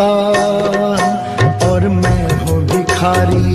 दाता और मैं हूँ भिखारी।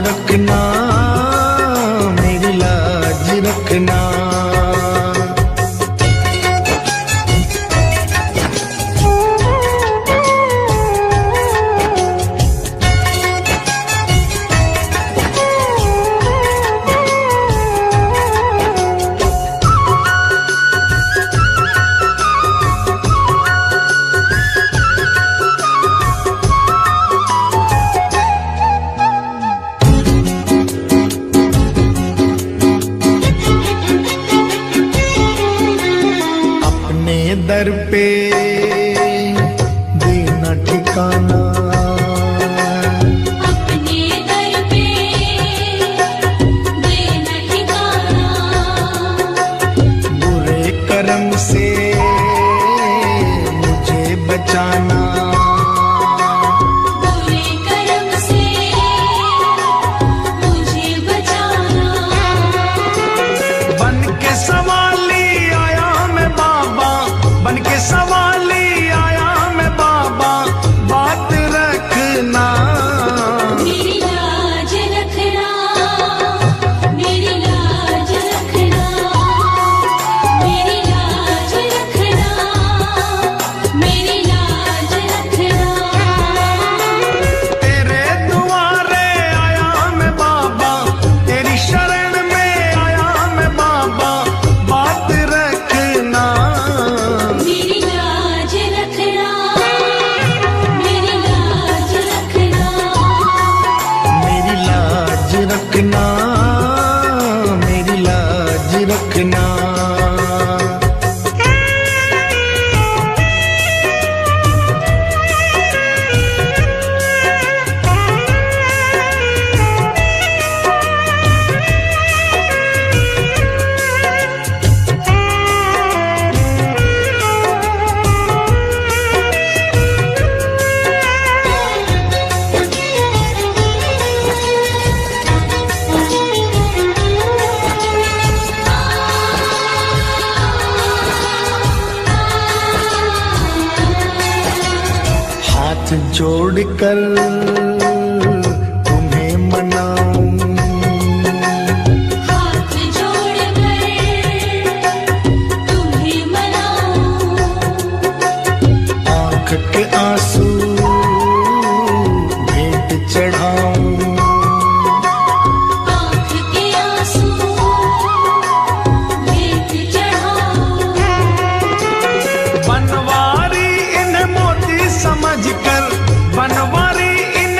रखना मेरी लाज रखना। दर पे देना ठिकाना, अपने दर पे देना ठिकाना। बुरे कर्म से मुझे बचाना, बुरे कर्म से मुझे बचाना। बन के सवाली आया मैं बाबा, बन के सवाली आया मैं बाबा, बात रखना मेरी लाज रखना, मेरी लाज रखना, मेरी लाज रखना, मेरी लाज रखना। तेरे दुआरे आया मैं बाबा, तेरी शरण में आया मैं बाबा, बात रखना मेरी लाज रखना, मेरी लाज रखना, मेरी लाज रखना, मेरी लाज रखना। हाथ जोड़कर तुम्हें मनाऊं, हाथ जोड़कर तुम्हें मनाऊं। आँख के आंसू भेंट चढ़ाऊं, आँख के आंसू भेंट चढ़ाऊं। बनवारी इन मोती समझकर, बनवारी इन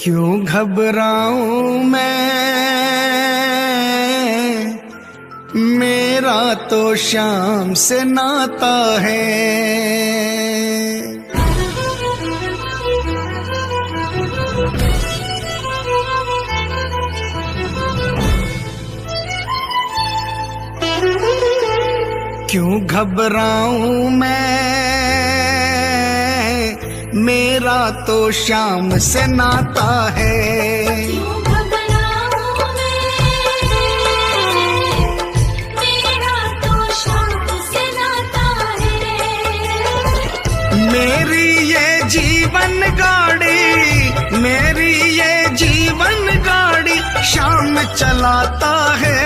क्यों घबराऊं मैं, मेरा तो शाम से नाता है। क्यों घबराऊं मैं, मेरा तो शाम से नाता है। क्यों घबराऊं मैं, मेरा तो शाम से नाता है। मेरी ये जीवन गाड़ी, मेरी ये जीवन गाड़ी शाम चलाता है।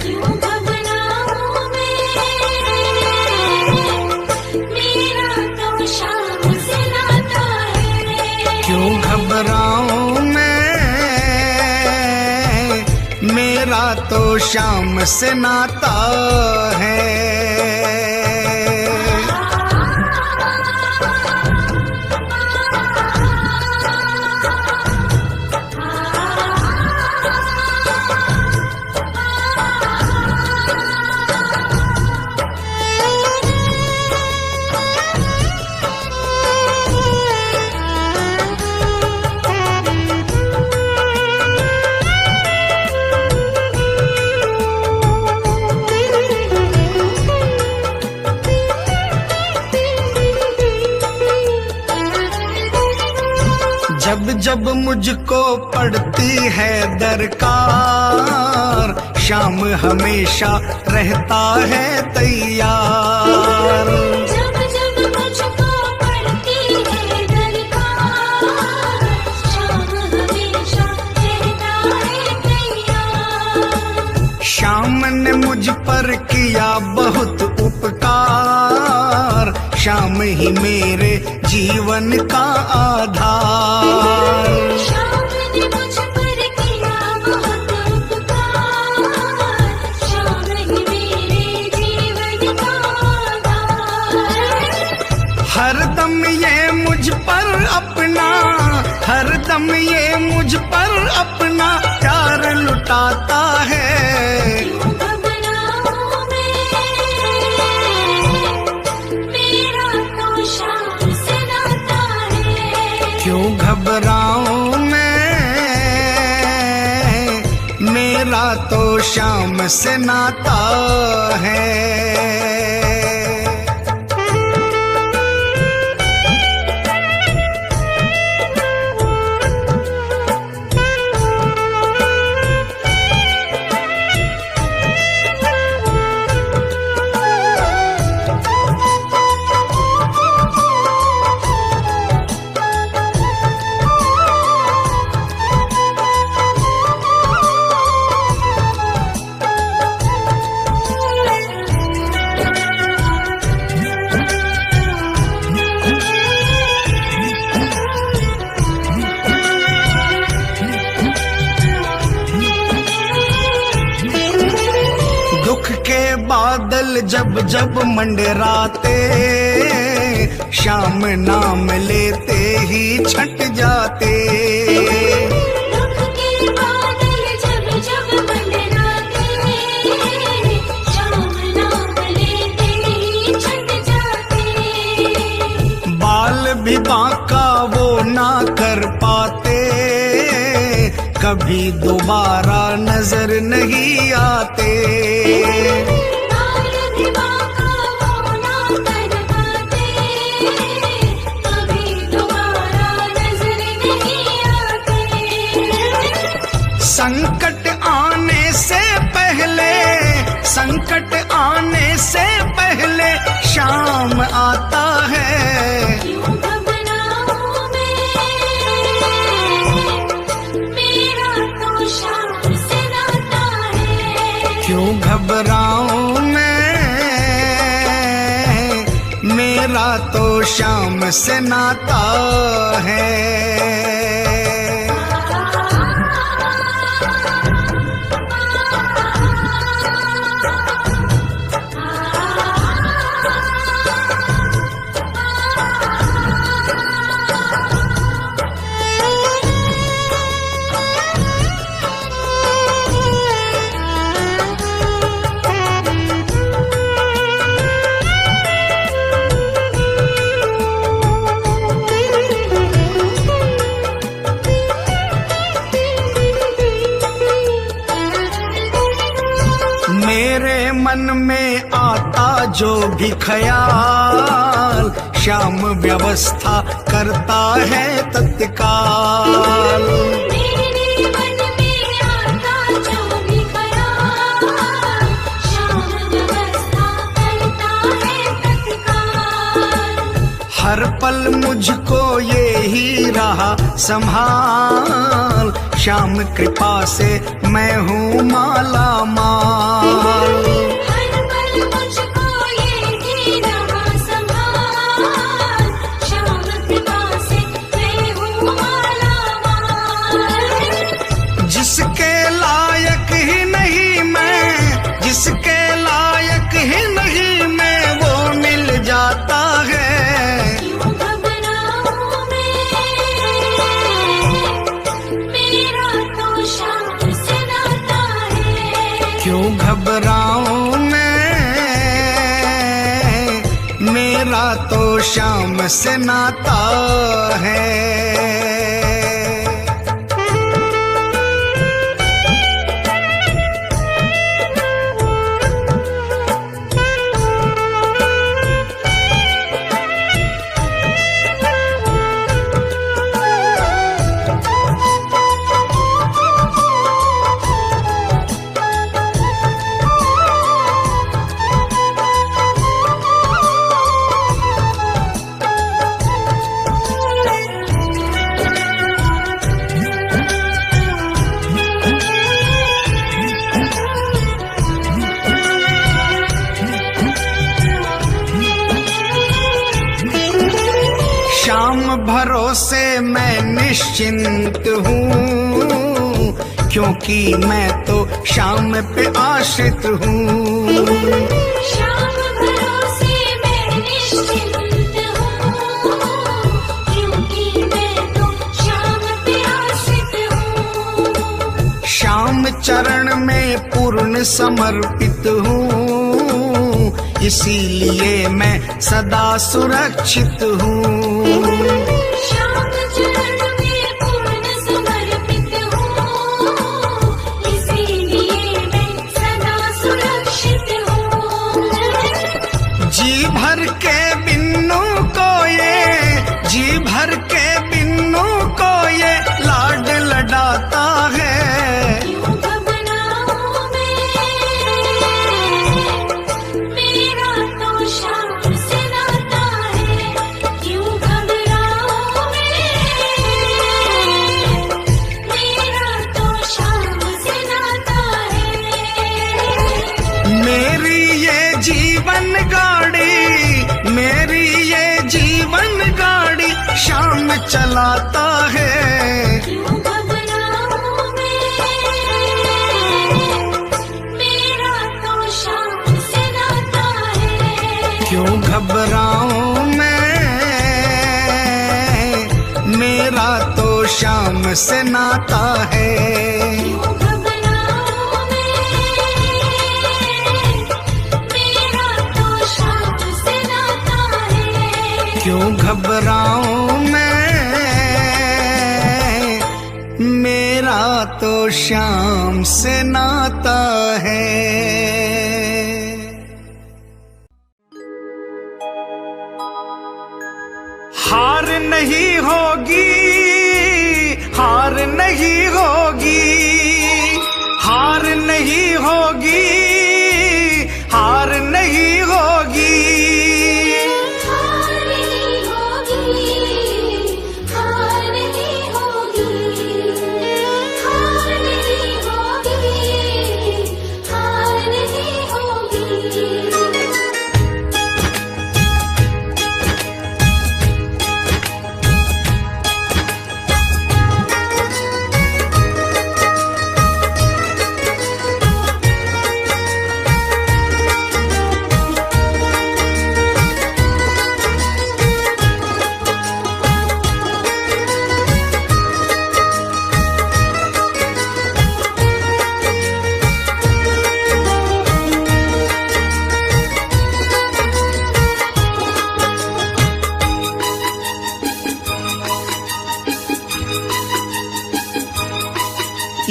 क्यों घबराऊं मैं, मेरा तो शाम से नाता है। क्यों घबराऊं मैं, मेरा तो शाम से नाता है। जब जब मुझको पड़ती है दरकार, शाम हमेशा रहता है तैयार। जब जब मुझको पड़ती है दरकार, शाम हमेशा रहता है तैयार। शाम ने मुझ पर किया बहुत उपकार, शाम ही मेरे जीवन का आधार। शाम ने मुझ पर किया बहुत उपकार, शाम ही मेरे जीवन का आधार। हरदम ये मुझ पर अपना, हरदम ये मुझ पर अपना प्यार लुटाता है। क्यों घबराऊं मैं, मेरा तो शाम से नाता है। क्यों घबराऊं मैं, मेरा तो शाम से नाता है। दुख के बादल जब जब मंडराते, शाम नाम लेते ही छट जाते। दुख के बादल जब जब मंडराते, शाम नाम लेते ही छट जाते। बाल भी बांका वो ना कर पाते, कभी दोबारा नजर नहीं आते। बाल भी बांका वो ना कर पाते, कभी दोबारा नजर नहीं आते। संकट आने से पहले, संकट आने से पहले शाम आता है। क्यों घबराऊं मैं, मेरा तो शाम से नाता है। क्यों घबराऊं मैं, मेरा तो शाम से नाता है। मन में आता जो भी ख्याल, श्याम व्यवस्था करता है तत्काल। मेरे मन में आता जो भी ख्याल, श्याम व्यवस्था करता है तत्काल। हर पल मुझको ये ही रहा संभाल, श्याम कृपा से मैं हूँ माला माल। हर पल मुझको ये ही रहा संभाल, श्याम कृपा से मैं हूँ माला माल। जिसके लायक ही नहीं मैं, जिसके लायक ही नहीं मैं, वो मिल जाता है। क्यों घबराऊं मैं, मेरा तो श्याम से नाता है। क्यों घबराऊं मैं, मेरा तो श्याम से नाता है। श्याम भरोसे मैं निश्चिंत हूँ, क्योंकि मैं तो श्याम पे आश्रित हूँ। श्याम भरोसे मैं निश्चिंत हूँ, क्योंकि मैं तो श्याम पे आश्रित हूँ। श्याम चरण में पूर्ण समर्पित हूँ, इसीलिए मैं सदा सुरक्षित हूँ। श्याम चरण में पूर्ण समर्पित हूँ, इसीलिए मैं सदा सुरक्षित हूँ। जी भर के बिन्नू को ये, जी भर के बिन्नू को ये लाड लडाता है। क्यों घबराऊं मैं, मेरा तो श्याम से नाता है। क्यों घबराऊं मैं, मेरा तो श्याम से नाता है। मेरी ये जीवन गाड़ी, मेरी ये जीवन गाड़ी श्याम चलाता है। क्यों घबराऊं मैं, मेरा तो श्याम से नाता है। क्यों घबराऊं मैं, मेरा तो श्याम से नाता है। क्यों घबराऊं मैं, मेरा तो श्याम से नाता है। क्यों घबराऊं मैं, मेरा तो श्याम से नाता है। हार नहीं होगी, हार नहीं होगी, हार नहीं होगी, हार नहीं होगी। हार नहीं होगी, हार नहीं होगी, हार नहीं होगी, हार नहीं होगी।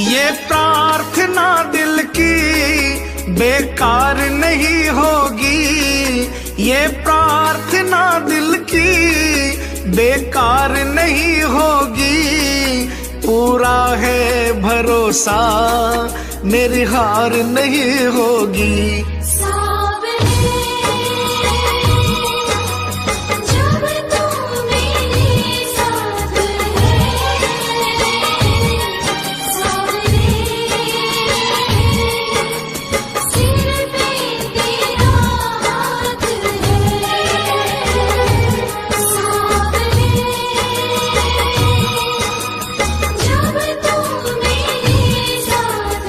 ये प्रार्थना दिल की बेकार नहीं होगी ये प्रार्थना दिल की, बेकार नहीं होगी। पूरा है भरोसा मेरी हार नहीं होगी। सावरे जब तू मेरे साथ है, सावरे सिर पे तेरा हाथ है, सावरे जब तू मेरे साथ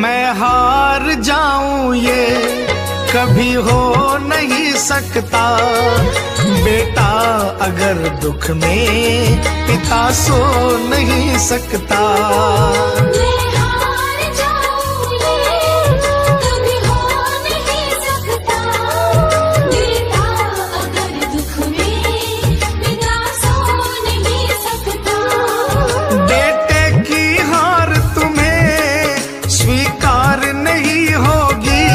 मैं हार जाऊं ये कभी हो नहीं सकता। बेटा अगर दुख में पिता सो नहीं सकता। मैं हार जाऊं ये कभी हो नहीं सकता। बेटा अगर दुख में पिता सो नहीं सकता। बेटे की हार तुम्हें स्वीकार नहीं होगी।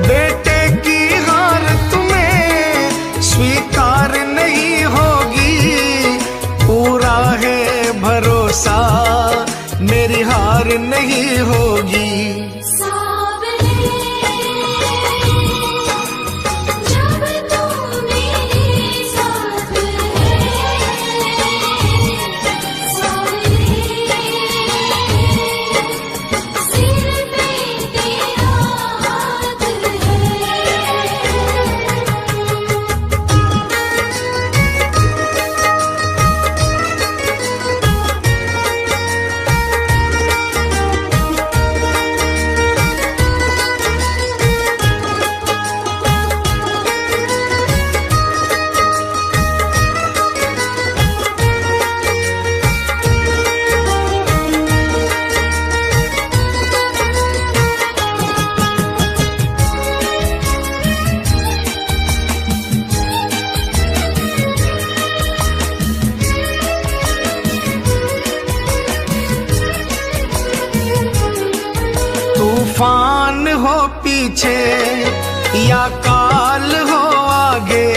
बेटे की हार तुम्हें स्वीकार नहीं होगी। पूरा है भरोसा मेरी हार नहीं होगी। सावरे जब तू मेरे साथ है, सावरे सिर पे तेरा हाथ है। तूफान हो पीछे या काल हो आगे,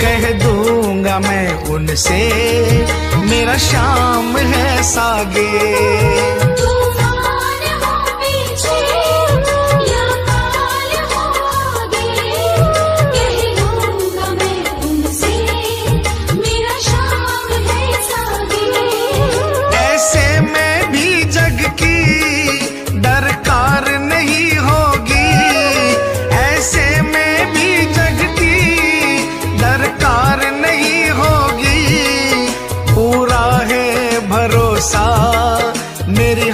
कह दूंगा मैं उनसे मेरा शाम है सागे। तूफान हो पीछे या काल हो आगे, कह दूंगा मैं उनसे मेरा शाम है सागे। ऐसे में भी जग की दरकार नहीं होगी। ऐसे में भी जग की दरकार नहीं होगी। पूरा है भरोसा मेरी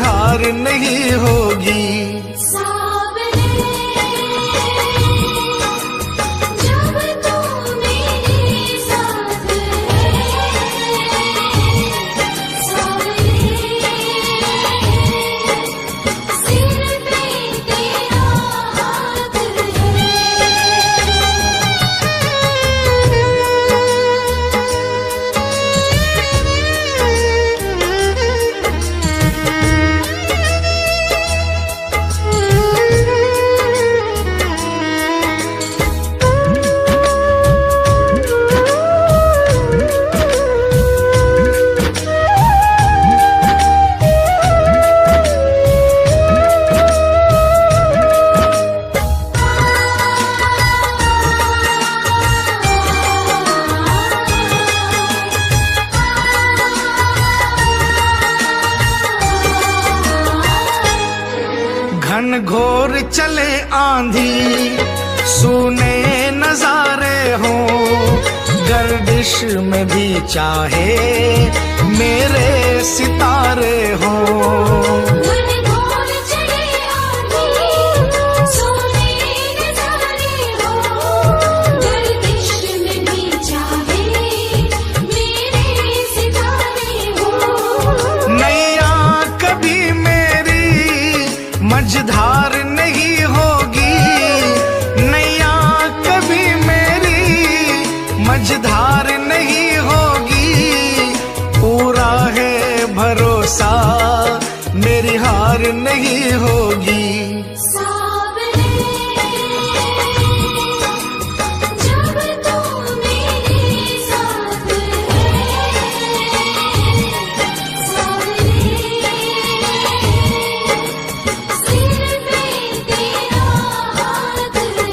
आंधी सुने नजारे हो, गर्दिश में भी चाहे मेरे सितारे हो। घनघोर चढ़े आंधी, सोने नजारे हो, गर्दिश में भी चाहे मेरे सितारे हो। नैया कभी मेरी मझधार नहीं होगी, नैया कभी मेरी मझधार नहीं होगी, पूरा है भरोसा मेरी हार नहीं होगी। सावरे जब तू मेरे साथ है, सावरे सिर पे तेरा हाथ है।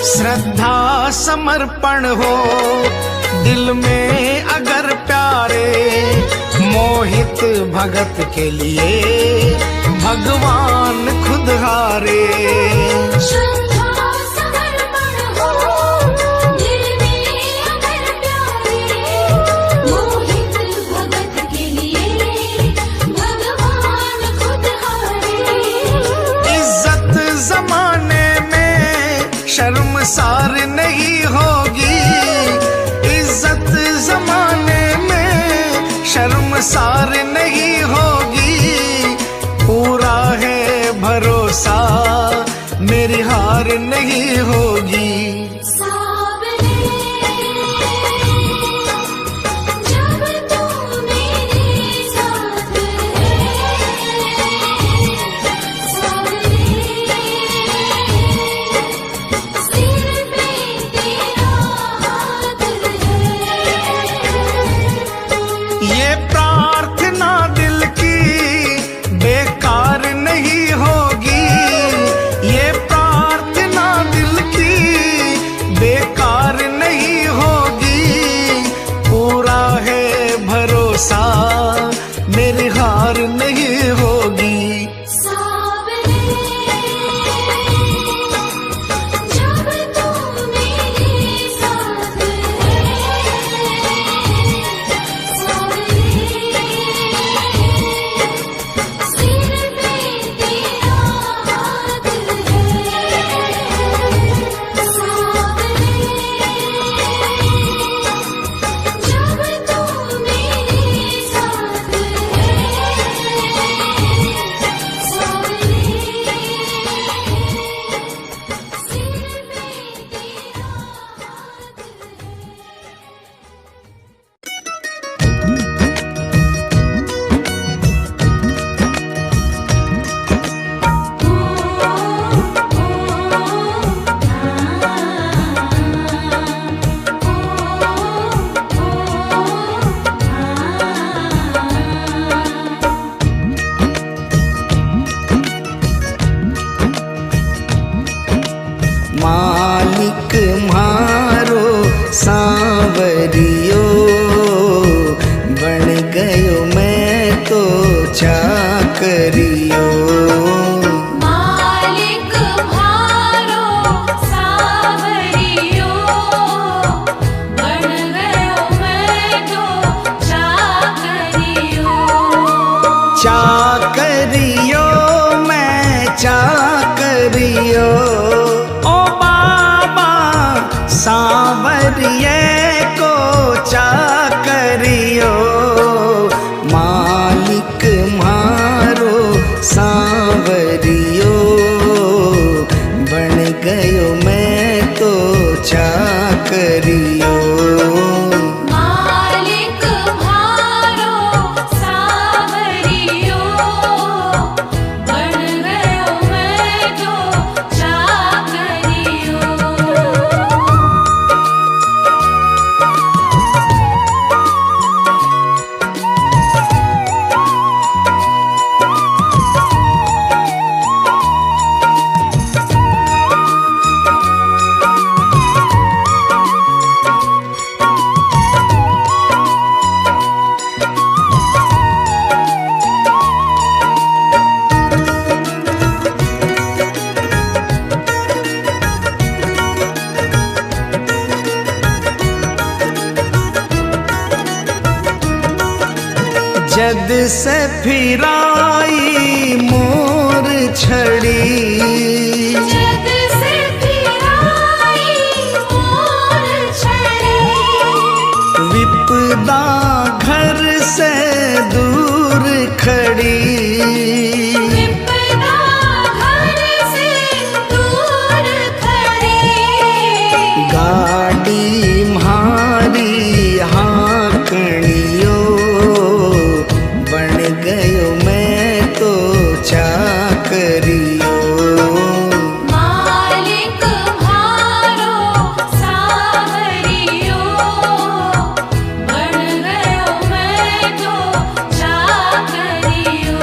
श्रद्धा समर्पण हो दिल में अगर प्यारे, मोहित भगत के लिए भगवान खुद हारे। श्रद्धा समर्पण हो दिल में अगर प्यारे, मोहित भगत के लिए भगवान खुद हारे। इज्जत जमाने में शर्मसार नहीं होगी, इज्जत जमाने में शर्मसार नहीं होगी, पूरा है भरोसा मेरी हार नहीं होगी। सावरे जब तू मेरे साथ है, सावरे सिर पे तेरा हाथ है। ये प्रार्थना दिल की बेकार नहीं होगी, ये प्रार्थना दिल की बेकार नहीं होगी, पूरा है भरोसा मेरी हार नहीं होगी। सावरे जब तू मेरे साथ है, सावरे सिर पे तेरा हाथ है। सावरे जब तू मेरे साथ मालिक मारो सांवरियो, बन गयो मैं तो चाकरियो। मालिक भारो सावरियो, बन गयो मैं तो चाकरियो। चाकरियो मैं चाकरियो, ओ बाबा सांवरिये को चाकरियो। मालिक मारो जद से फिराई मोर छड़ी, जद से फिराई मोर छड़ी, विपदा घर से दूर खड़ी, विपदा घर से दूर खड़ी, गाड़ी म्हारी हाँकणियो, बन गयो मैं तो चाकरियो। मालिक म्हारो सावरियो, बन गयो मैं तो चाकरियो।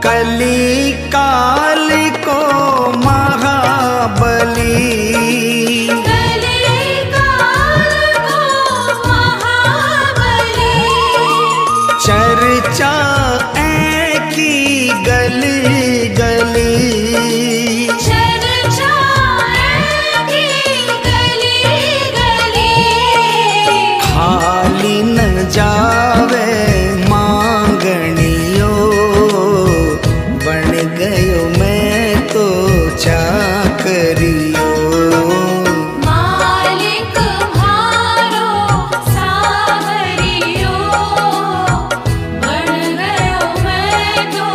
कली काल को महाबली, कली काल को महाबली, चर्चा की गली गली, चर्चा की गली गली, खाली न जावे मांगणियो, बन गयो मैं तो चाकरियो। मालिक म्हारो सावरियो, बन गयो मैं तो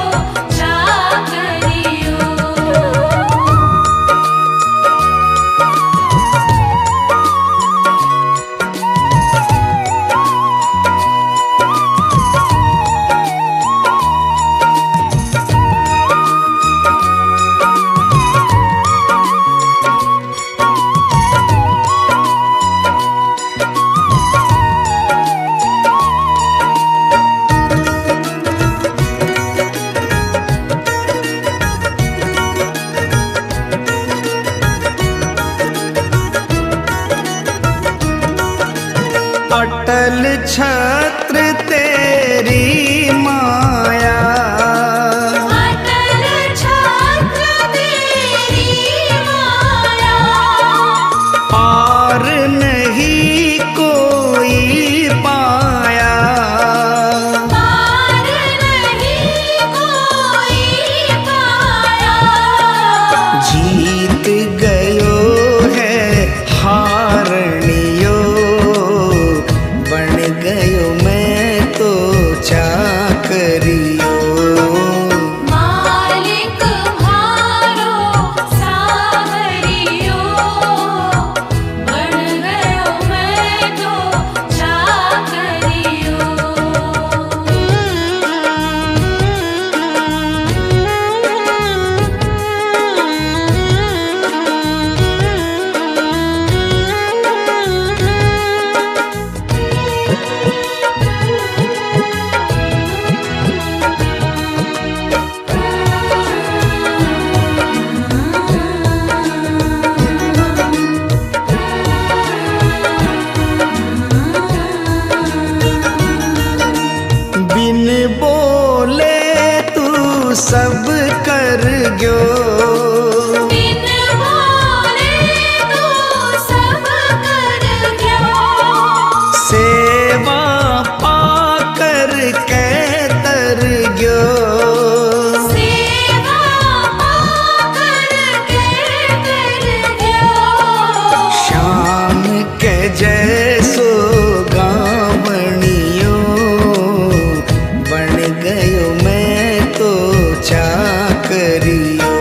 चाकरियो। अटल छत्र तेरी माया, अटल छत्र तेरी माया, पार नहीं कोई पाया, पार नहीं कोई पाया, जीत गयो है हारनियो, बन गयो मैं तो चाकरियो। मालिक म्हारो सावरियो, बन गयो मैं तो चाकरियो। बिन बोले तू सब कर गयो, बिन बोले तू सब कर गयो, सेवा पाकर के तर गयो, सेवा पाकर के कर गयो, श्याम के जैसो गावणियो, बन गयो मैं तो चाकरियो।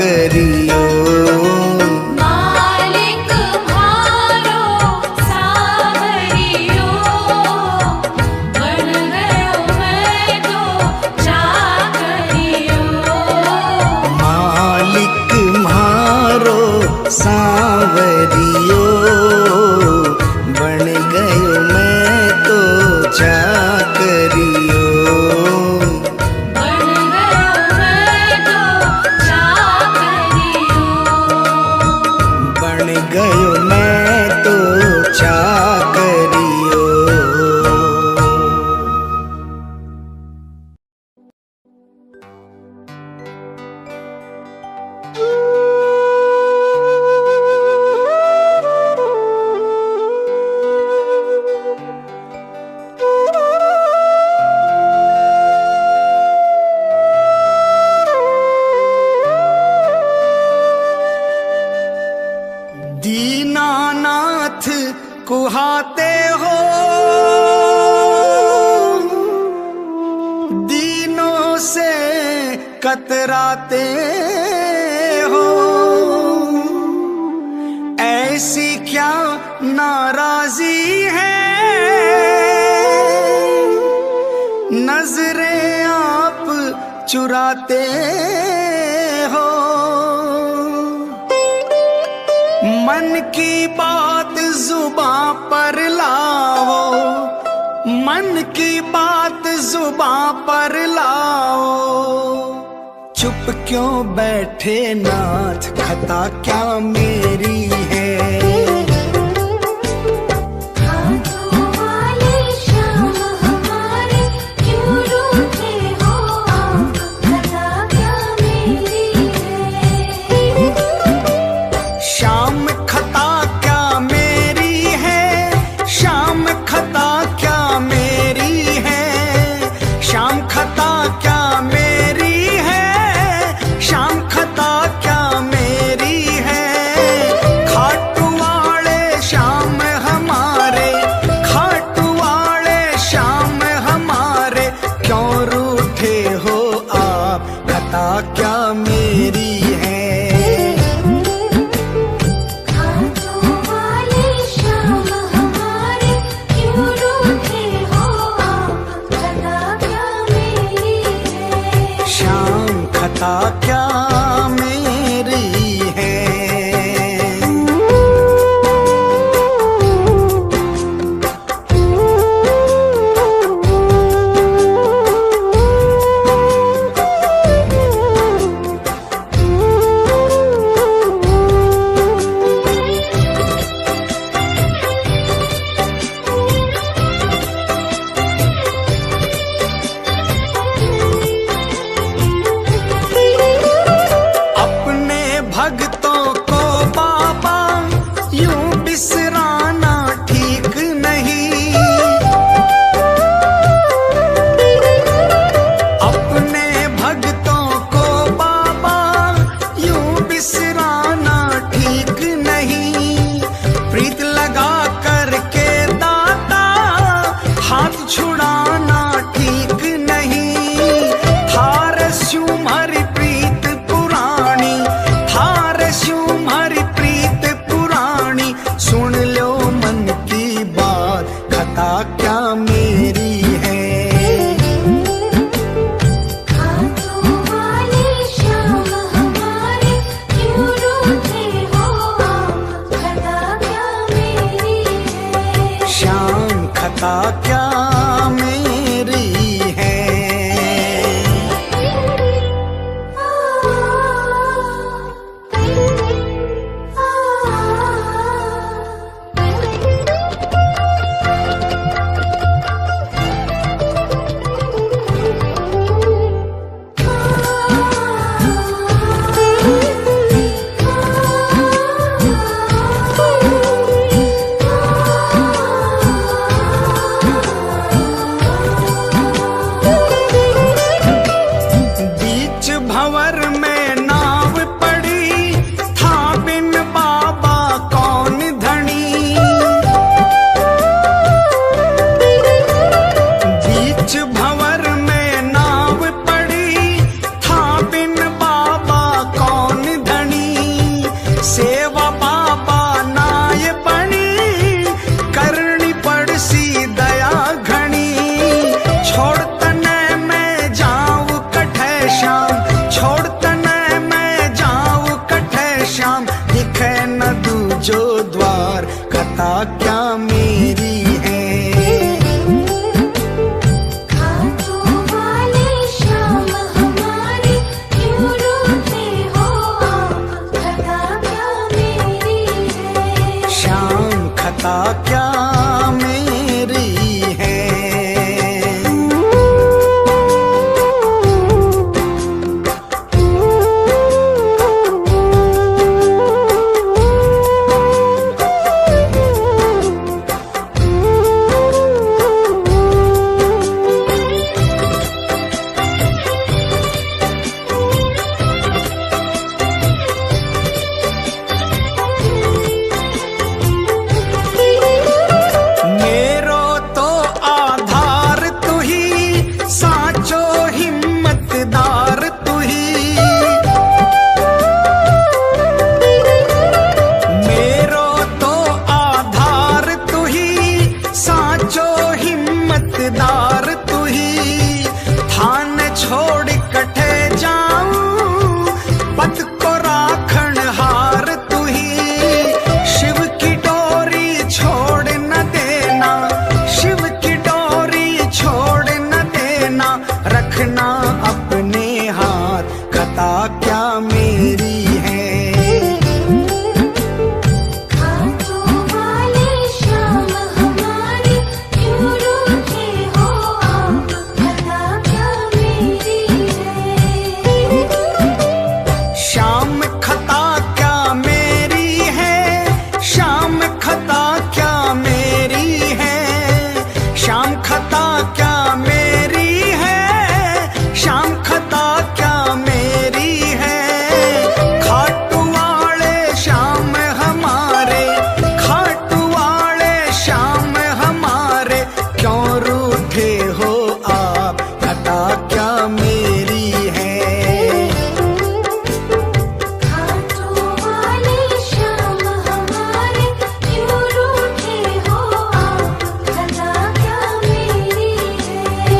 करियो। मालिक म्हारो सावरियो, बन गयो मैं तो चाकरियो। मालिक म्हारो सांवरियो, बन गयो मैं तो चाकरियो। बन गयो मैं तो चाकरियो। बन गयो मैं तो चाकरियो। दीनानाथ कुहाते हो, दीनों से कतराते हो। ऐसी क्या नाराजी है, नजरें आप चुराते हो। मन की बात जुबां पर लाओ, मन की बात जुबां पर लाओ। चुप क्यों बैठे नाथ, खता क्या मेरी है। हाथों वाले श्याम हमारे, क्यों रूठे हो आप, खता क्या मेरी है। शाम खता क्या मेरी है, शाम खता क्या मेरी है। शाम खता क्या मेरी है, शाम खता क्या मेरी है। खाटू वाले श्याम हमारे, खाटू वाले श्याम हमारे, क्यों रूठे हो आप, खता क्या मेरी है। हाथों वाले श्याम हमारे, क्यों रूठे हो आप, खता क्या मेरी है। शाम खता क्या मेरी है। अपने भक्तों को बाबा यूं बिसराना ठीक नहीं। अपने भक्तों को बाबा यूं बिसराना ठीक नहीं। प्रीत लगा करके दाता हाथ छुड़ाना ठीक नहीं। थार तुम्हारी प्रीत पुरानी, थार तुम्हारी प्रीत पुरानी। सुन लो मन की बात, खता क्या मेरी है। हाथों वाले श्याम हमारे, क्यों रूठे हो आप, खता क्या मेरी है। शाम खता क्या मेरी है। खता क्या मेरी है। खाटू वाले श्याम हमारे क्यों रूठे हो आप, खता क्या मेरी है। श्याम खता क्या मेरी है। रखना अपने हाथ, खता क्या मेरी है। खाटू वाले श्याम हमारे क्यों रूठे हो आप, खता क्या मेरी है। श्याम खता क्या मेरी है, श्याम खता क्या मेरी है। श्याम खता क्या मेरी है, श्याम खता क्या मेरी है। खाटू वाले श्याम हमारे, खाटू वाले श्याम हमारे क्यों रूठे हो आप, खता क्या मेरी है। खाटू वाले श्याम हमारे क्यों रूठे हो आप, खता क्या मेरी है।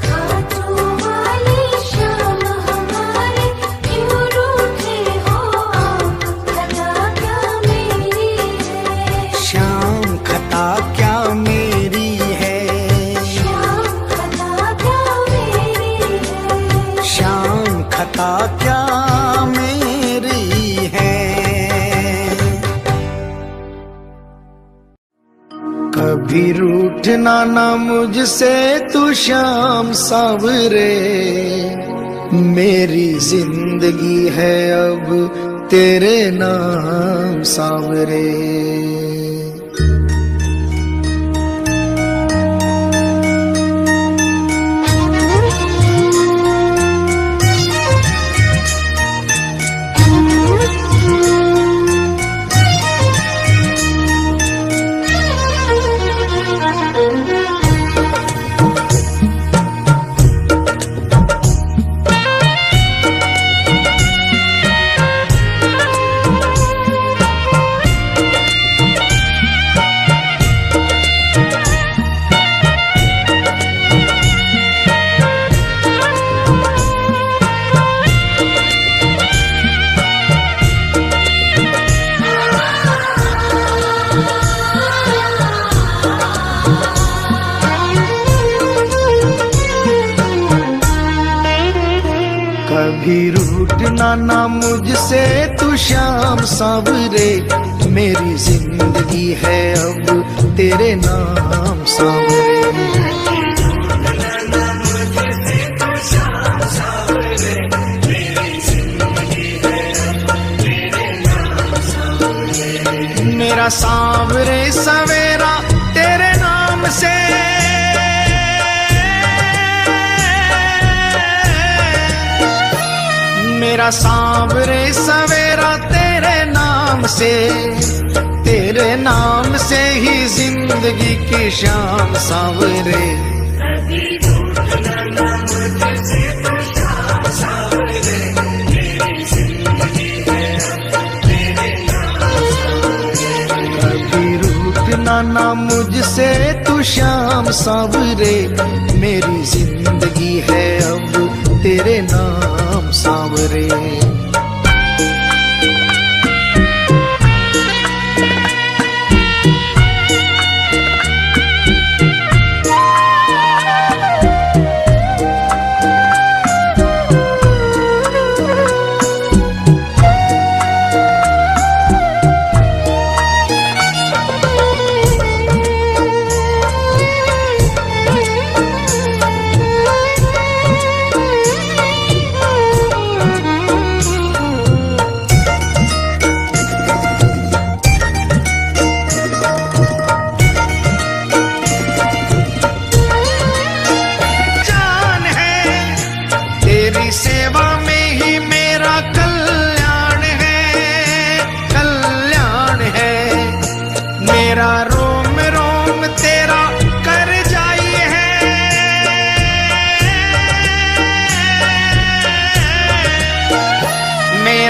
खाटू वाले श्याम हमारे क्यों रूठे हो आप, खता क्या मेरी है। श्याम खता क्या मेरी है। श्याम खता क्या मेरी है। श्याम खता क्या मेरी है। कभी रूठना ना मुझसे तू श्याम सावरे, मेरी जिंदगी है अब तेरे नाम सावरे। कभी रूठना ना मुझसे तू श्याम सावरे, मेरी जिंदगी है अब तेरे नाम सावरे। मेरा सांवरे सवेरा तेरे नाम से, मेरा सांवरे सवेरा तेरे नाम से, तेरे नाम से ही जिंदगी की शाम सांवरे। कभी रूठना ना मुझसे तू श्याम सांवरे, मेरी जिंदगी है अब तेरे नाम सांवरे।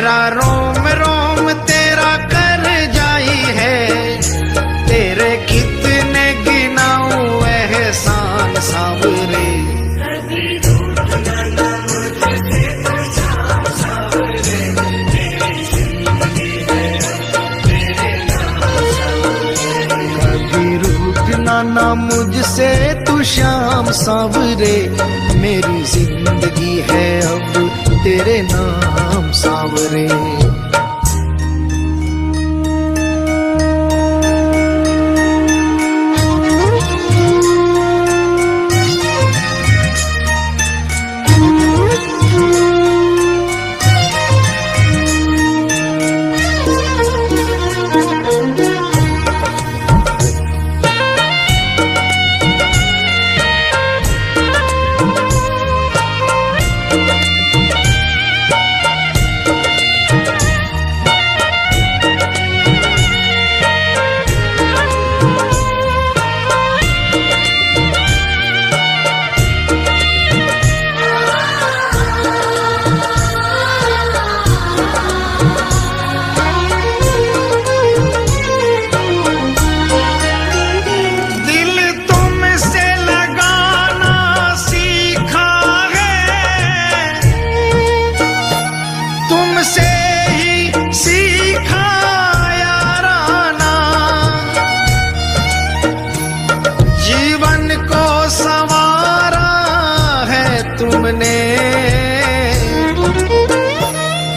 मेरा रोम रोम तेरा कर जाई है, तेरे कितने गिनाऊं एहसान सांवरे। कभी रूठना ना मुझसे तू श्याम सांवरे, मेरी जिंदगी है अब तेरे नाम सांवरे।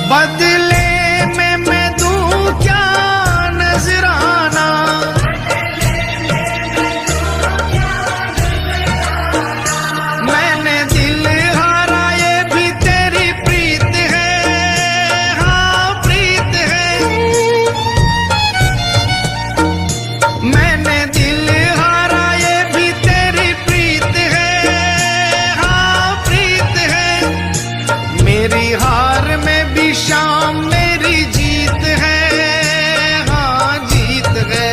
बदले में मैं दूं क्या नजराना, मैंने दिल हारा ये भी तेरी प्रीत है, हाँ प्रीत है। मैंने दिल हारा ये भी तेरी प्रीत है, हाँ प्रीत है। मेरी हार में भी शाम मेरी जीत है, हाँ जीत है।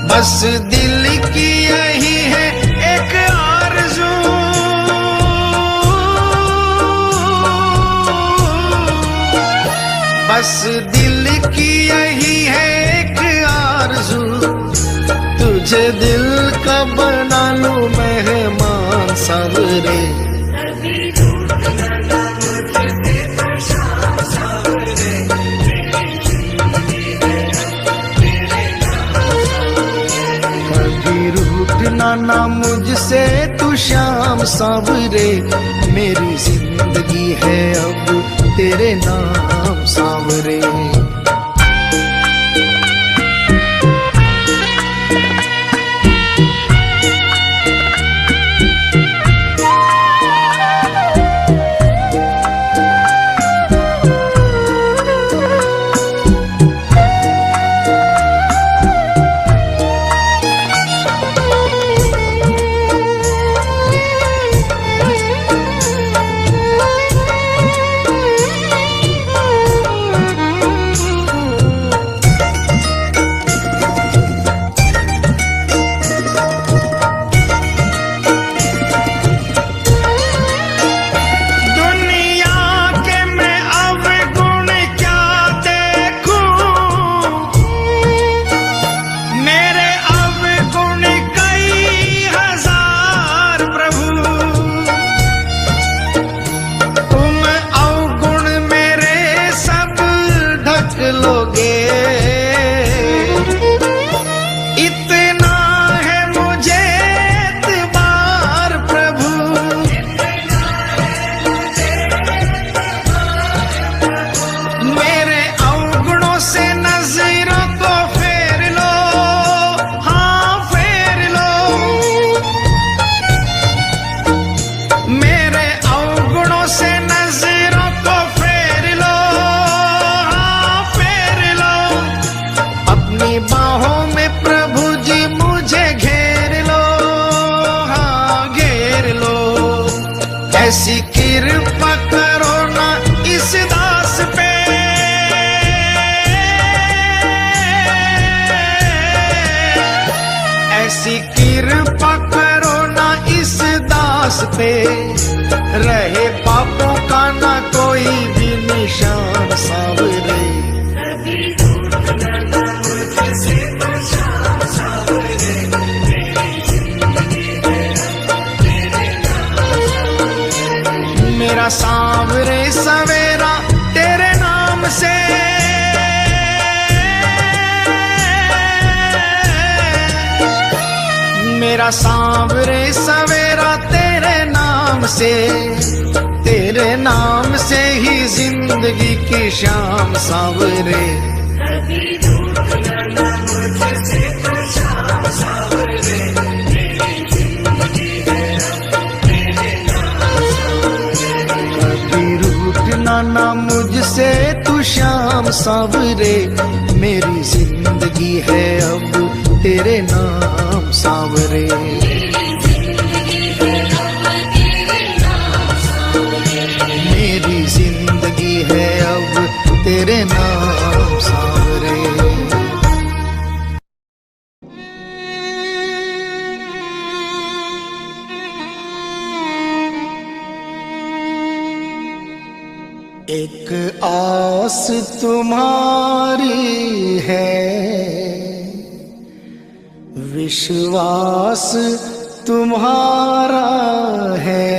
बस दिल की यही है एक आरज़ू, बस दिल की यही है एक आरज़ू, तुझे दिल का बना लूं मेहमान सांवरे। रूठना ना मुझसे तू श्याम सांवरे, मेरी जिंदगी है अब तेरे नाम सांवरे। बाहों में प्रभु जी मुझे घेर लो, हाँ घेर लो। ऐसी कृपा करो ना इस दास पे, ऐसी कृपा करो ना इस दास पे, रहे पापों का ना कोई भी निशान सा मेरा सांवरे सवेरा तेरे नाम से ही जिंदगी की शाम सांवरे। कभी रूठना ना मुझसे तू श्याम सांवरे, मेरी जिंदगी है अब तेरे नाम सांवरे। मेरी जिंदगी है अब तेरे नाम सांवरे। एक आस तुम्हारी है, विश्वास तुम्हारा है।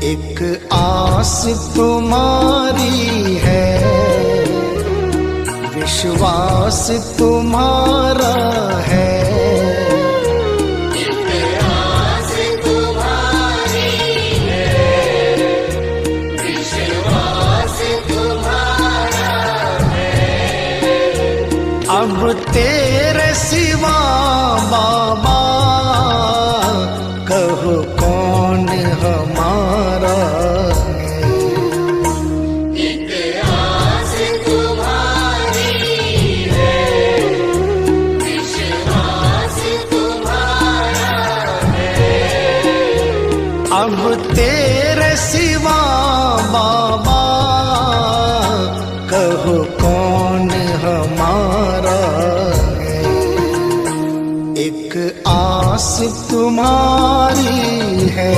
एक आस तुम्हारी है, विश्वास तुम्हारा है। अब तेरे सिवा बाबा कहो कौन हमारा है। एक आस तुम्हारी है, विश्वास तुम्हारा है। अब तेरे सिवा बाबा कहो कौन हमारा है। एक आस तुम्हारी है।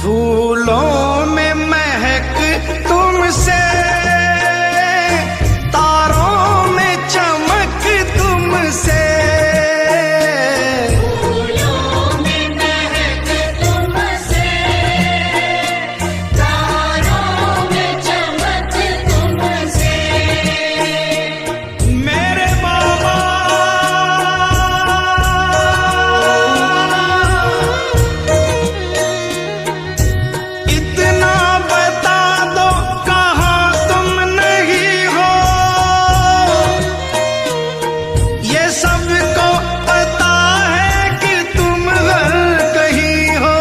फूलों में महक तुमसे, तारों में चमक तुमसे। फूलों में महक तुमसे, तारों में चमक तुमसे। मेरे बाबा इतना बता दो कहाँ तुम नहीं हो, ये सबको पता है कि तुम हर कहीं हो।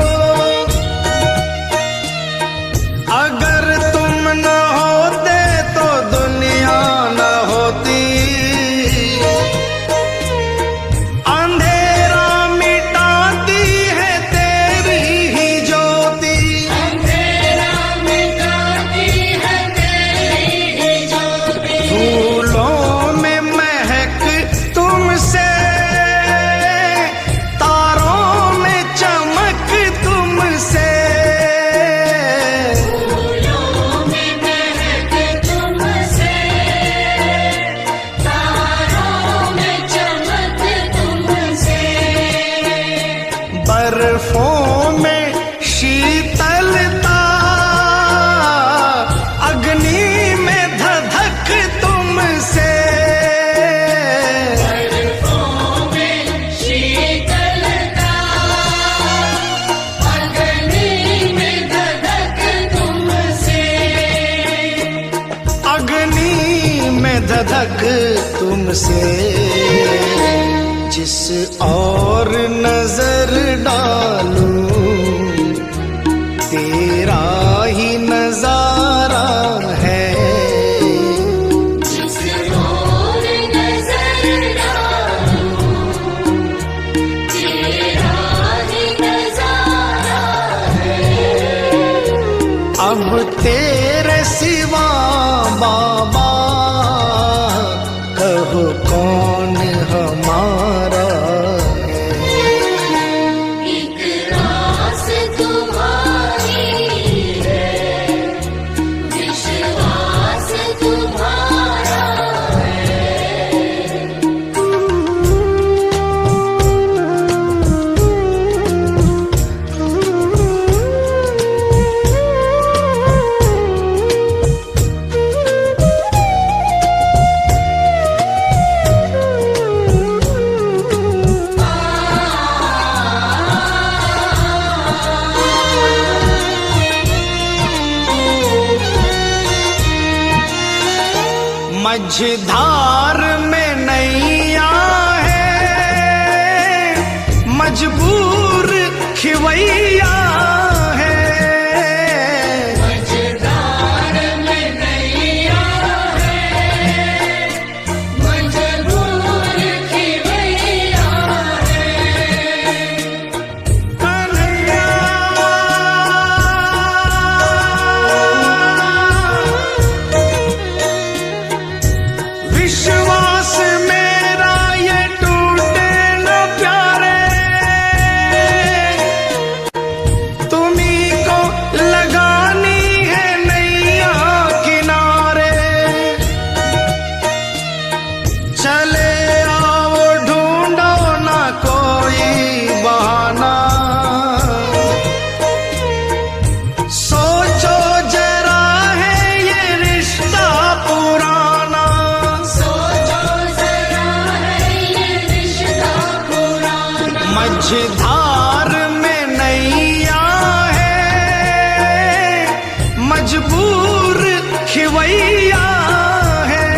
अगर तुम न होते तो दुनिया न होती, अंधेरा मिटाती है तेरी ही ज्योति। अंधेरा मिटाती है तेरी ही ज्योति। फूलों में महक तुमसे, तारों में चमक तुमसे। फूलों में महक तुमसे, तारों में चमक तुमसे। बर्फों में शीतलता, अग्नि में धधक तुमसे। बर्फों में शीतलता, अग्नि में धधक तुमसे। अग्नि में धधक तुमसे। जिस और नजर डालूं तेरा ही नजारा है। जिस ओर नजर डालूं, तेरा ही नजारा है। अब तेरे सिवा बाबा कहो कौन हमारा है। एक रास तुम्हारी है, विश्वास तुम्हारा मझधार में नैया है, मजबूर खिवैया है। मझधार में नैया है, मजबूर खिवैया है। कन्हैया विश्वास मेरा ये टूटे न प्यारे, तुम्ही को लगानी है नैया किनारे। चले आओ ढूंढो ना कोई बहाना, सोचो जरा है ये रिश्ता पुराना। सोचो जरा है ये रिश्ता पुराना। मझधार में नैया है, मजबूर खिवैया है।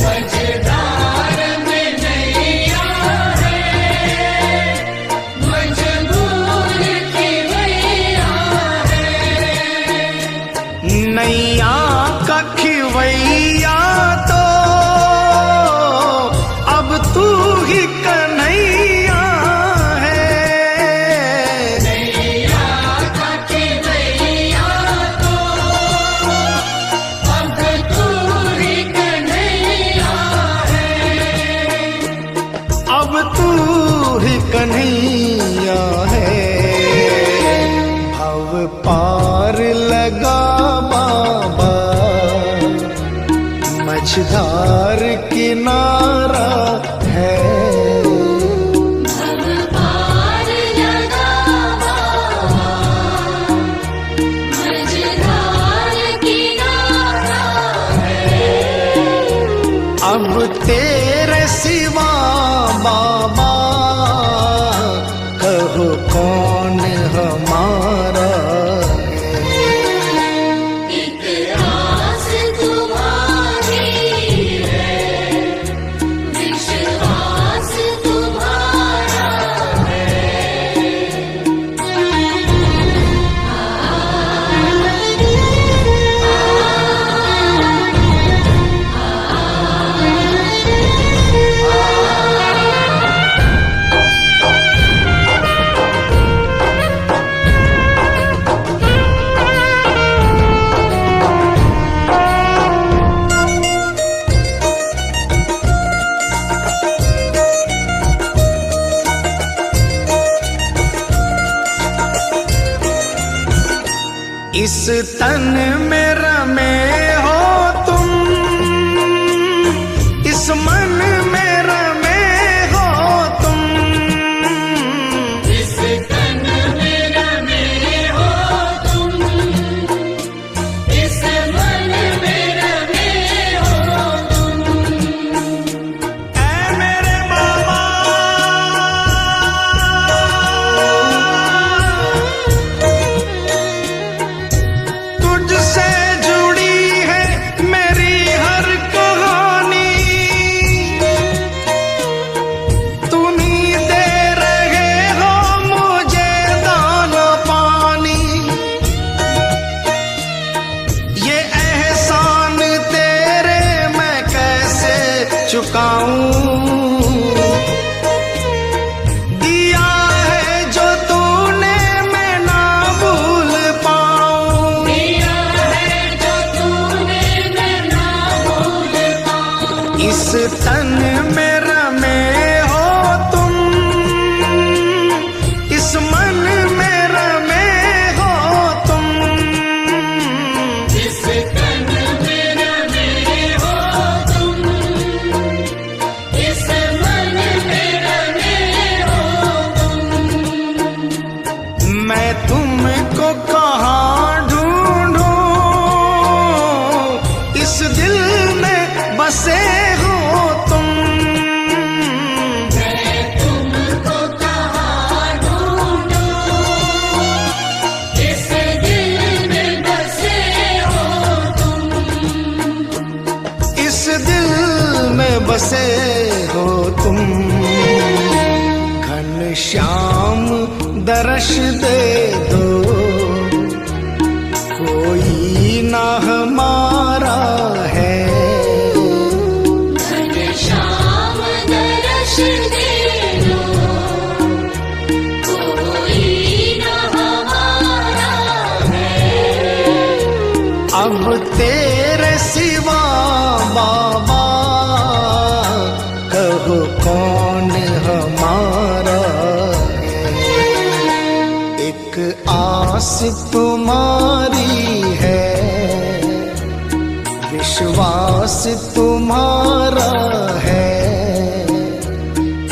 मझधार में नैया है, मजबूर खिवैया है। नैया का खिवैया तो अब तू ही कन्हैया है। नैया का खिवैया तो अब तू ही कन्हैया है। अब तू ही कन्हैया है। भव पार लगा बाबा, मझधार किनारा है। भव पार लगा बाबा, मझधार किनारा है। अब तेरे सिवा बाबा कहो कौन हमारा है। एक आस तुम्हारी है, विश्वास तुम्हारा इस तन में रमे हो तुम, इस मन में रमे हो तुम। इस तन में रमे हो तुम, इस मन में रमे हो तुम। ऐ मेरे बाबा तुझसे जुड़ी श्याम दर्श दे दो, कोई ना हमारा है। घनश्याम दर्श दे दो, कोई न हमारा है। अब तेरे सिवा बाबा कहो कौन हमारा है। एक आस तुम्हारी है, विश्वास तुम्हारा है।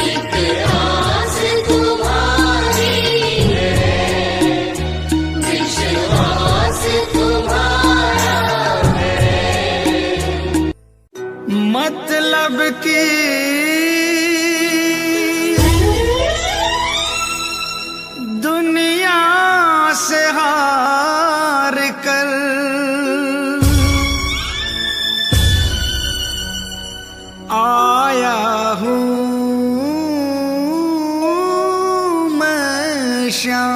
एक आस तुम्हारी है, विश्वास तुम्हारा है। मतलब की दुनिया से हार कर आया हूँ मैं श्याम।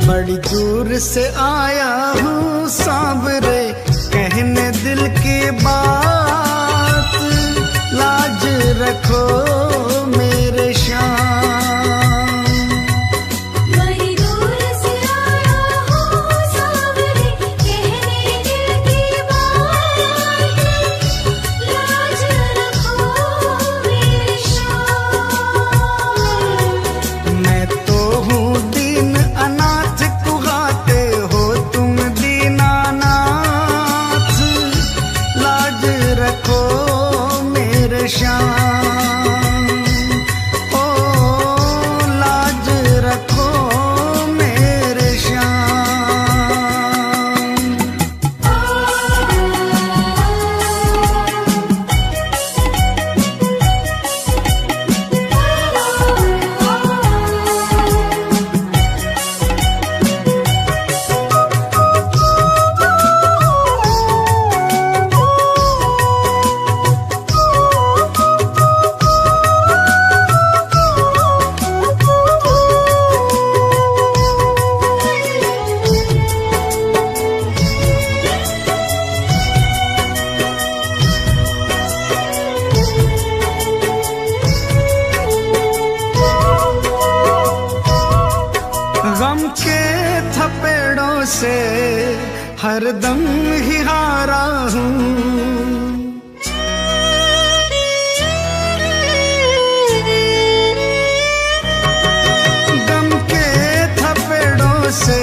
बड़ी दूर से आया हूँ सांवरे, कहने दिल की बात, लाज रखो मेरे श्याम। बड़ी दूर से आया हूँ सांवरे, कहने दिल की बात, लाज रखो मेरे श्याम। मैं तो हूँ दीन अनाथ, कुहाते हो तुम दीनानाथ, लाज रखो मेरे श्याम। ओ लाज रखो मेरे श्याम। गम के थपेड़ों से हरदम ही हारा हूँ। गम के थपेड़ों से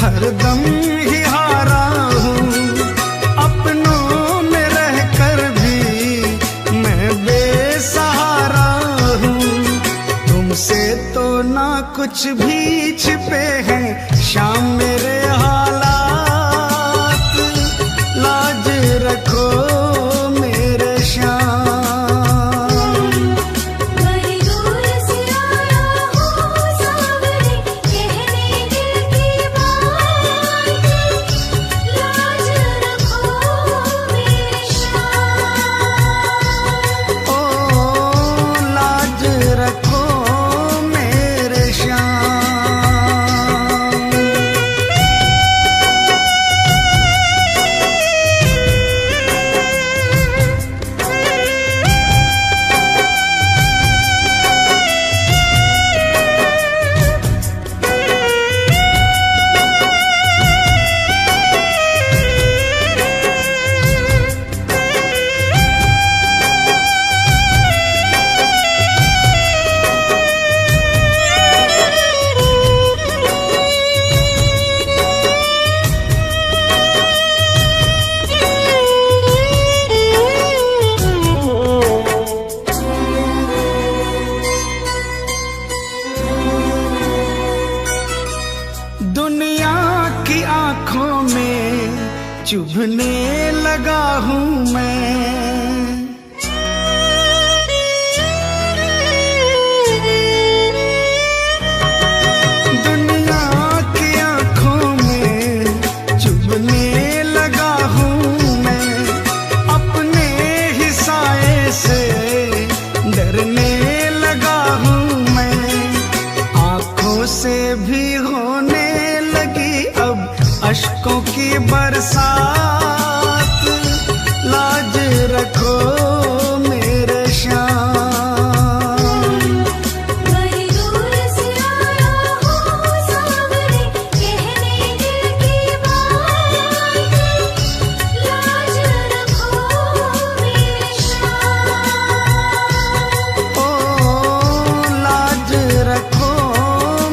हरदम ही हारा हूँ। अपनों में रहकर भी मैं बेसहारा हूँ। तुमसे तो ना कुछ भी छिपे हैं श्याम मेरे हालात, लाज रखो मेरे श्याम। बड़ी दूर से आया हूँ सांवरे, कहने दिल की बात, लाज रखो मेरे श्याम। ओ लाज रखो मेरे श्याम। दुनिया की आंखों में चुभने लगा हूँ मैं। बरसात, लाज रखो मेरे श्याम। बड़ी दूर से आया हूँ सावरे, कहने दिल की बात, लाज रखो मेरे श्याम। ओ लाज रखो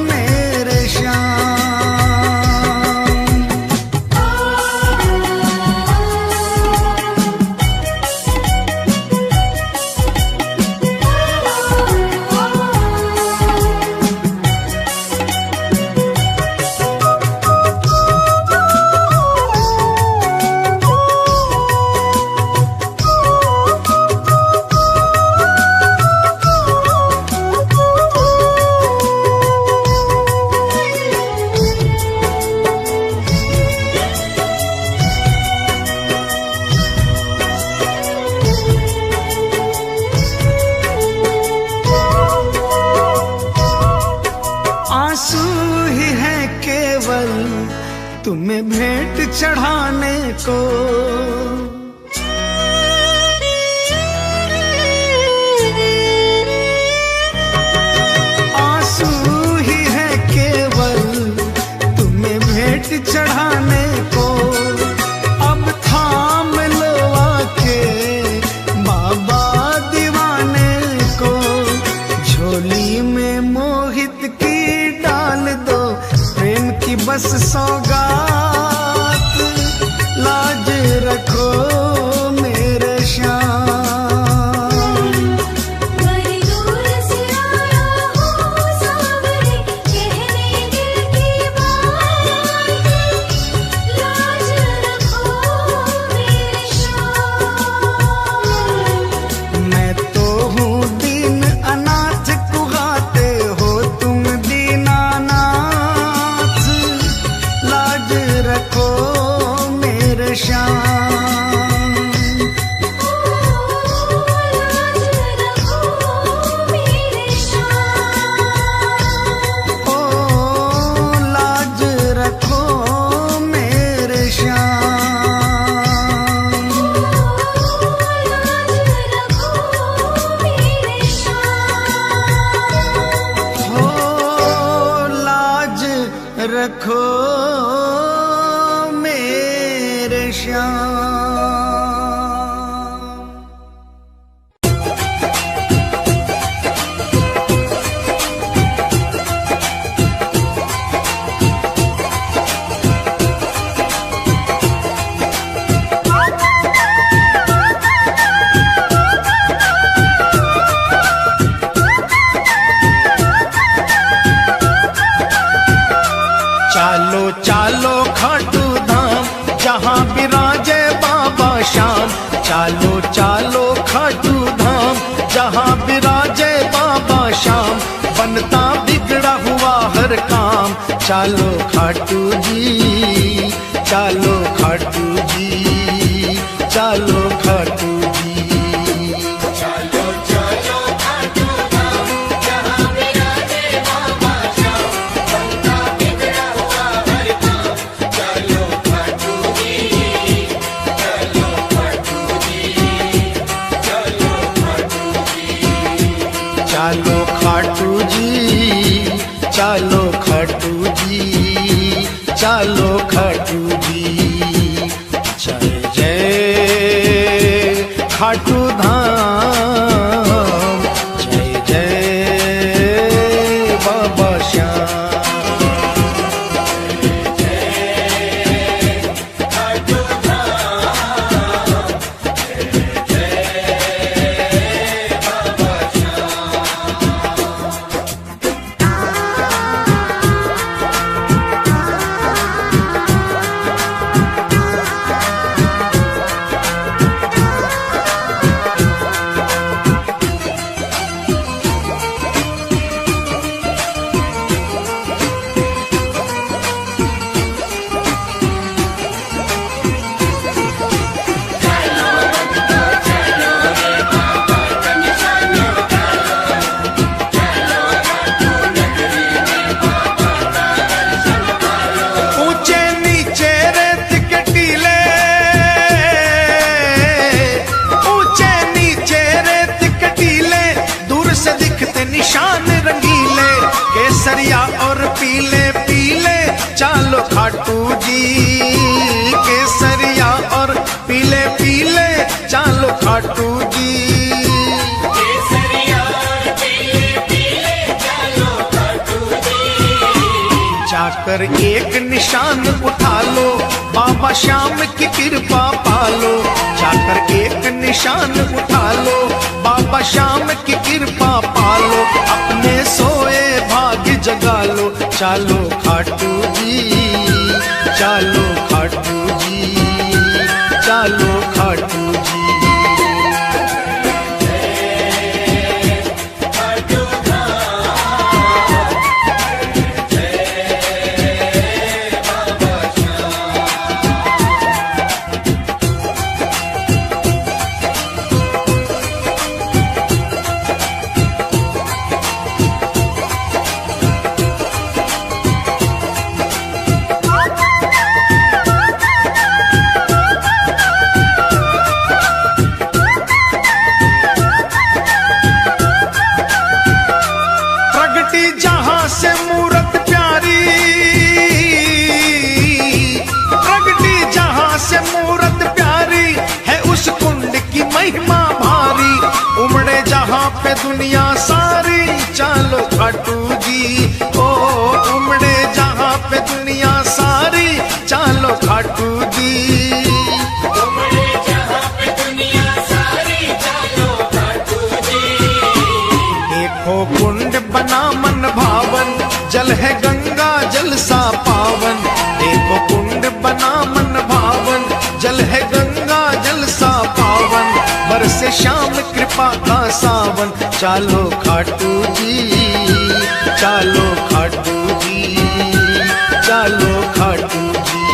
मेरे श्याम। आंसू ही है केवल तुम्हें भेंट चढ़ाने को, आंसू ही है केवल तुम्हें भेंट चढ़ाने को। अब थाम लो आके बाबा दीवाने को, झोली में मोहित की डाल दो प्रेम की बस सौगात, लाज रखो मेरे श्याम। बड़ी दूर से आया हूँ सावरे, कहने दिल की बात, लाज रखो मेरे श्याम। मैं तो हूँ दीन अनाथ, कुगाते हो तुम दीनानाथ, लाज रखो मेरे श्याम। लाज रखो मेरे श्याम। ओ लाज रखो मेरे श्याम। चालो चालो खाटू धाम, जहाँ विराजे बाबा श्याम। चालो चालो खाटू धाम, जहाँ विराजे बाबा श्याम। बनता बिगड़ा हुआ हर काम, चालो खाटू जी, चालो खाटू जी, चालो खाटू जी। चालो खाटू जी, चालो खाटू जी, चालो खाटू जी। जय जय खाटू धाम, जय जय बाबा श्याम। दिखते निशान रंगीले, केसरिया और पीले पीले चालो खाटू जी। केसरिया और पीले पीले चालो खाटू जी। जाकर एक निशान उठा लो, बाबा श्याम की कृपा पालो। जाकर एक निशान उठा लो, बाबा श्याम की कृपा पालो। अपने सोए भाग्य जगा लो, चालो खाटू जी। चालो खाटू जी, चालो खाटू जी। जहां से मूरत प्यारी, प्रगटी जहां से मूरत प्यारी है, उस कुंड की महिमा भारी। उमड़े जहां पे दुनिया सारी, चालो खाटू जी। ओ उमड़े जहां पे दुनिया सारी, चालो खाटू जी। देखो कुंड बना मन भावन, जल है गंगा जल सा पावन। देखो कुंड बना मन भावन, जल है गंगा जल सा पावन। बरसे श्याम कृपा का सावन, चालो खाटू जी। चालो खाटू जी, चालो खाटू जी।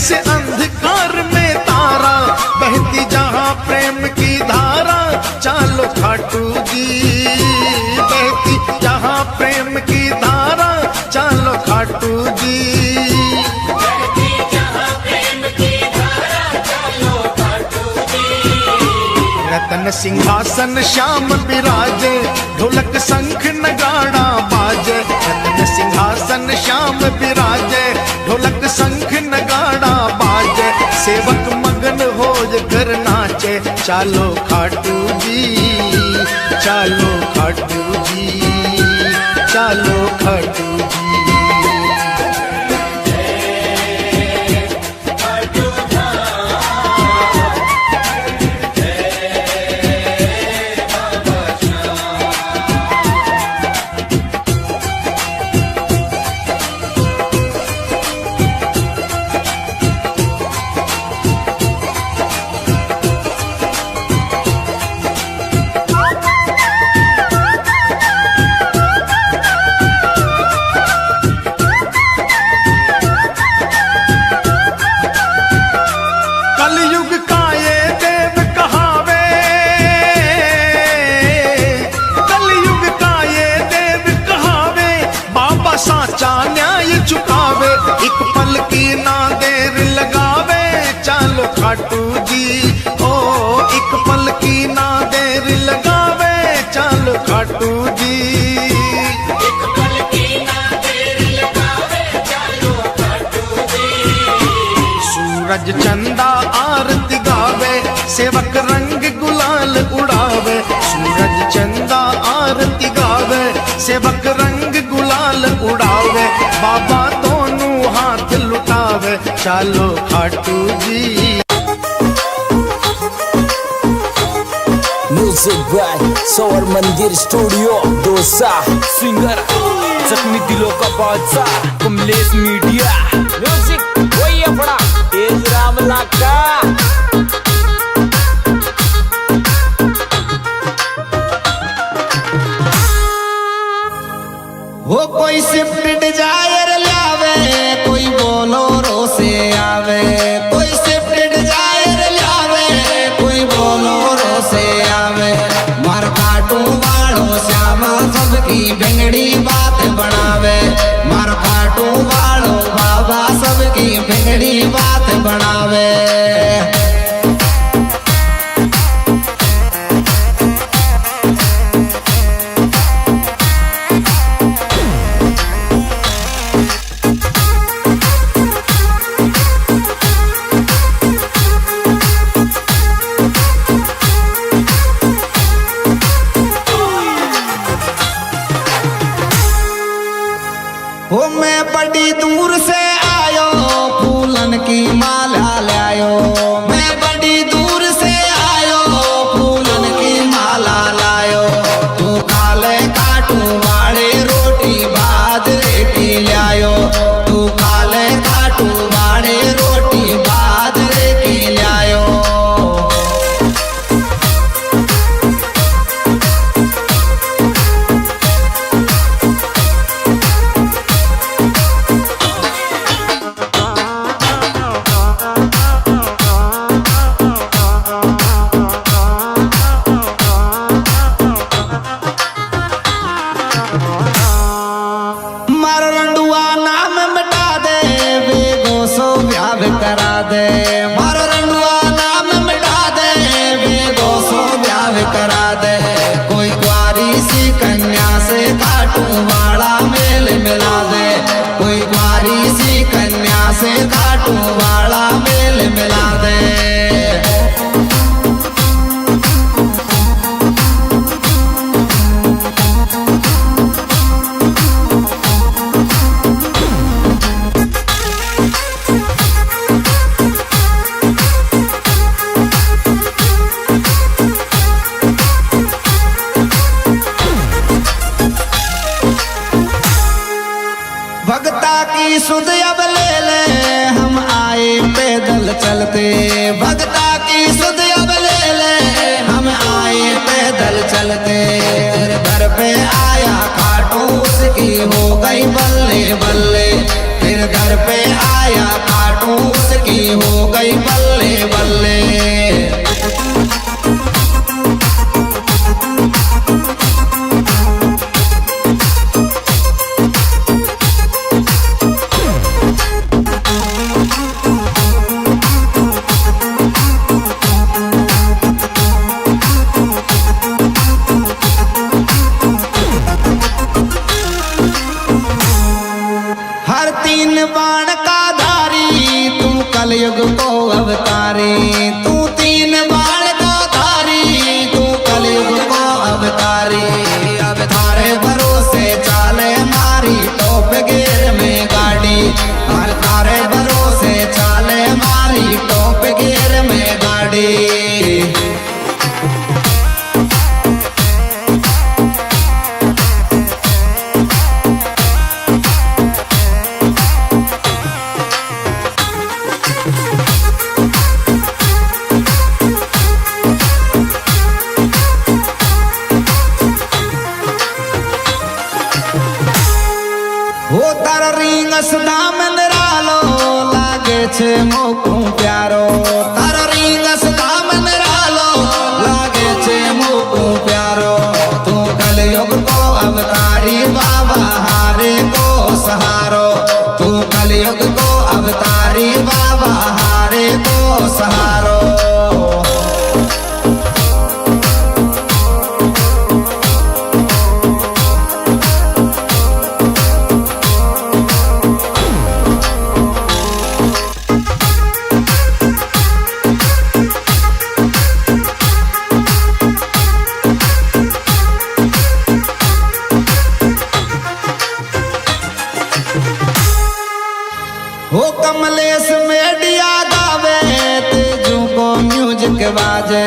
से अंधकार में तारा, बहती जहां प्रेम की धारा, चालो खाटू जी। बहती जहां प्रेम की धारा, चालो खाटू जी। रतन सिंहासन श्याम विराजे, ढोलक शंख नगाड़ा बाजे। रतन सिंहासन श्याम विराजे, ढोलक शंख नगाड़ा बाजे। सेवक मगन हो कर नाचे, चालो खाटू जी। चालो खाटू जी, चालो खाटू जी। कलयुग का ये देव कहावे, कलयुग का ये देव कहावे, बाबा साचा न्याय चुकावे। एक पल की ना देर लगावे, चालो खाटू जी। ओ एक पल की ना देर लगावे, चालो खाटू जी। सूरज चंदा आरती गावे, सेवक रंग गुलाल उड़ावे। सूरज चंदा आरती गावे, सेवक रंग गुलाल उड़ावे। बाबा दोनों चालो खाटू जी। म्यूजिक बाय सौर मंदिर स्टूडियो दोसा। सिंगर जख्मी दिलों का बादशाह कमलेश मीडिया। म्यूजिक वही अपना तेज रामला का। वो कोई स्विफ्ट डिजायर लावे, कोई बोलोरो से आवे, कोई स्विफ्ट डिजायर लावे, कोई बोलोरो से आवे। मार काटू वालो श्यामा सबकी भिंगड़ी बात बनावे, मार काटू वालो बाबा सबकी भिंगड़ी बात बनावे। हो मैं बड़ी दूर से आयो, फूलन की माला लायो। मैं बड़ी दूर से आयो, फूलन की माला लायो। तू काले काटू वाले रोटी बाजरे की लायो, तू काले काटू वाले रोटी बाजरे की लायो। मारो रंडुआ नाम मिटा दे, बेगो सो ब्याह करा दे। मारो रंडुआ नाम मिटा दे, बेगो सो ब्याह करा दे। कोई कुआरी सी कन्या से काटू वाला मेल मिला दे, कोई कुआरी सी कन्या से काटू वाला मेल मिला दे। भगता की सुध अब ले ले, हम आए पैदल चलते। भगता की सुध अब ले ले, हम आए पैदल चलते। तेरे घर पे आया खाटू उसकी हो गई बल्ले बल्ले। फिर घर पे आया खाटू उसकी हो गई बल्ले बल्ले। हर तीन बाण का धारी, तू कलयुग को अवतारी। तू तीन बाण का धारी, तू कलयुग को अवतारी। अब थारे भरोसे चाले मारी टॉप गियर में गाड़ी। हर थारे भरोसे चाले मारी टॉप गियर में गाड़ी। हो तार रिंगस दाम निरालो, लागे छे मोकू प्यारो। तार रिंगस दाम निरालो, लागे छे मोकू प्यारो। तू कलयुग को अवतारी बाबा हारे को सहारो। तू कलयुग को अवतारी बाबा हारे को सहारो। हो कमलेश मेडिया गावे तेजू को म्यूजिक बाजे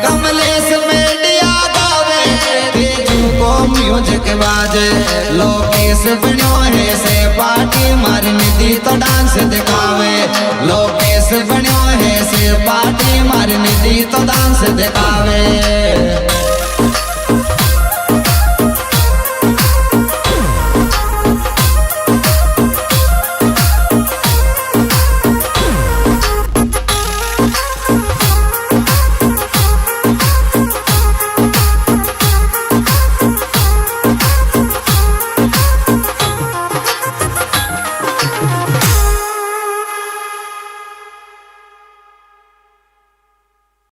कमलेश मेडिया गावे तेजू को म्यूजिक बाजे लोकेश बन्यो है से पार्टी मारी निधि तो डांस दिखावे लोकेश बन्यो है से पार्टी मारी निधि तो डांस दिखावे